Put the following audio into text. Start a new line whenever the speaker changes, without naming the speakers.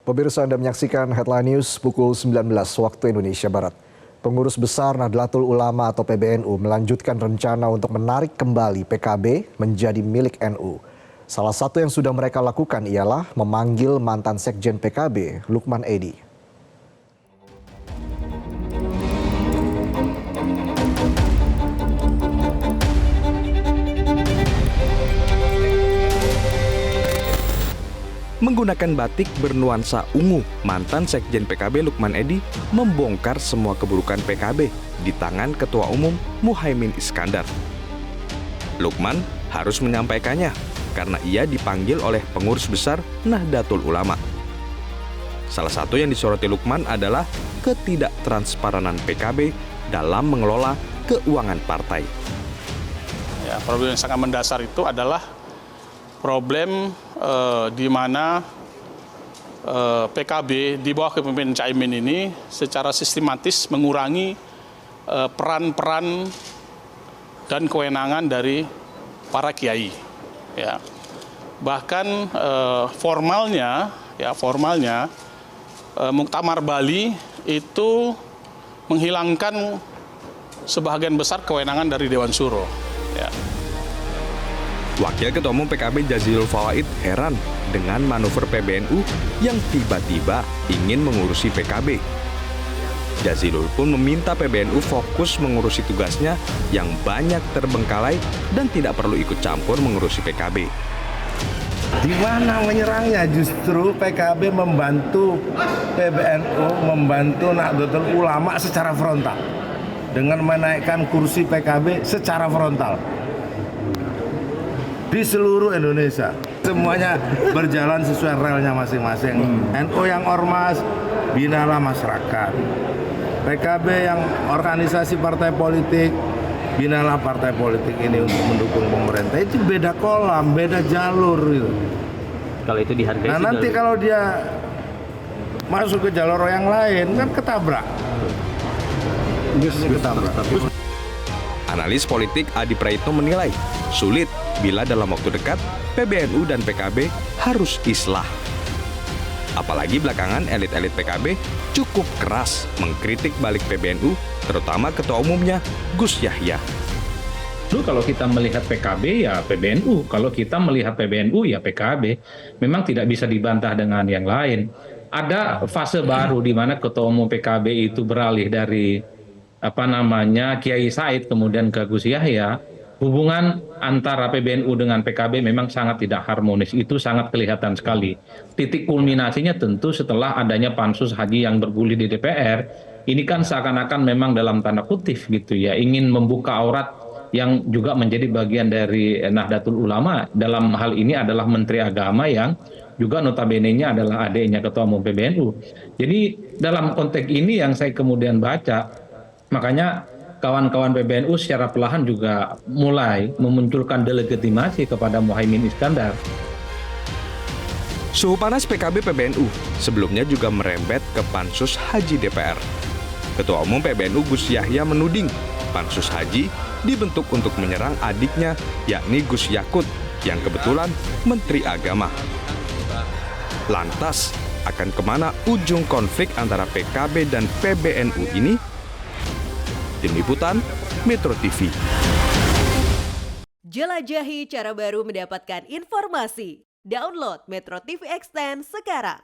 Pemirsa, Anda menyaksikan Headline News pukul 19 waktu Indonesia Barat. Pengurus Besar Nahdlatul Ulama atau PBNU melanjutkan rencana untuk menarik kembali PKB menjadi milik NU. Salah satu yang sudah mereka lakukan ialah memanggil mantan Sekjen PKB, Lukman Edy.
Menggunakan batik bernuansa ungu, mantan Sekjen PKB Lukman Edy membongkar semua keburukan PKB di tangan Ketua Umum Muhaimin Iskandar. Lukman harus menyampaikannya karena ia dipanggil oleh pengurus besar Nahdlatul Ulama. Salah satu yang disoroti Lukman adalah ketidaktransparan PKB dalam mengelola keuangan partai.
Ya, problem yang sangat mendasar itu adalah problem di mana PKB di bawah kepemimpinan Caimin ini secara sistematis mengurangi peran-peran dan kewenangan dari para kiai. Ya. Bahkan formalnya Muktamar Bali itu menghilangkan sebagian besar kewenangan dari Dewan Syuro. Ya.
Wakil Ketua Umum PKB Jazilul Fawait heran dengan manuver PBNU yang tiba-tiba ingin mengurusi PKB. Jazilul pun meminta PBNU fokus mengurusi tugasnya yang banyak terbengkalai dan tidak perlu ikut campur mengurusi PKB.
Di mana menyerangnya? Justru PKB membantu PBNU, membantu Nahdlatul Ulama secara frontal dengan menaikkan kursi PKB secara frontal. Di seluruh Indonesia semuanya berjalan sesuai relnya masing-masing. NU yang ormas, binalah masyarakat. PKB yang organisasi partai politik, binalah partai politik ini untuk mendukung pemerintah. Itu beda kolam, beda jalur gitu.
Kalau itu dihargai.
Nah nanti kalau dia masuk ke jalur yang lain kan ketabrak.
Analis politik Adi Praitno menilai sulit bila dalam waktu dekat PBNU dan PKB harus islah. Apalagi belakangan elit-elit PKB cukup keras mengkritik balik PBNU, terutama Ketua Umumnya Gus Yahya.
Dulu kalau kita melihat PKB ya PBNU, kalau kita melihat PBNU ya PKB, memang tidak bisa dibantah dengan yang lain. Ada fase baru di mana Ketua Umum PKB itu beralih dari Kiai Said kemudian ke Gus Yahya. Hubungan antara PBNU dengan PKB memang sangat tidak harmonis, itu sangat kelihatan sekali. Titik kulminasinya tentu setelah adanya pansus haji yang bergulir di DPR, ini kan seakan-akan memang dalam tanda kutip gitu ya, ingin membuka aurat yang juga menjadi bagian dari Nahdlatul Ulama. Dalam hal ini adalah Menteri Agama yang juga notabene-nya adalah adiknya Ketua Umum PBNU. Jadi dalam konteks ini yang saya kemudian baca, makanya kawan-kawan PBNU secara perlahan juga mulai memunculkan delegitimasi kepada Muhaimin Iskandar.
Suhu panas PKB PBNU sebelumnya juga merembet ke Pansus Haji DPR. Ketua Umum PBNU Gus Yahya menuding Pansus Haji dibentuk untuk menyerang adiknya yakni Gus Yakut yang kebetulan Menteri Agama. Lantas, akan kemana ujung konflik antara PKB dan PBNU ini? Tim Liputan, Metro TV.
Jelajahi cara baru mendapatkan informasi. Download Metro TV Extend sekarang.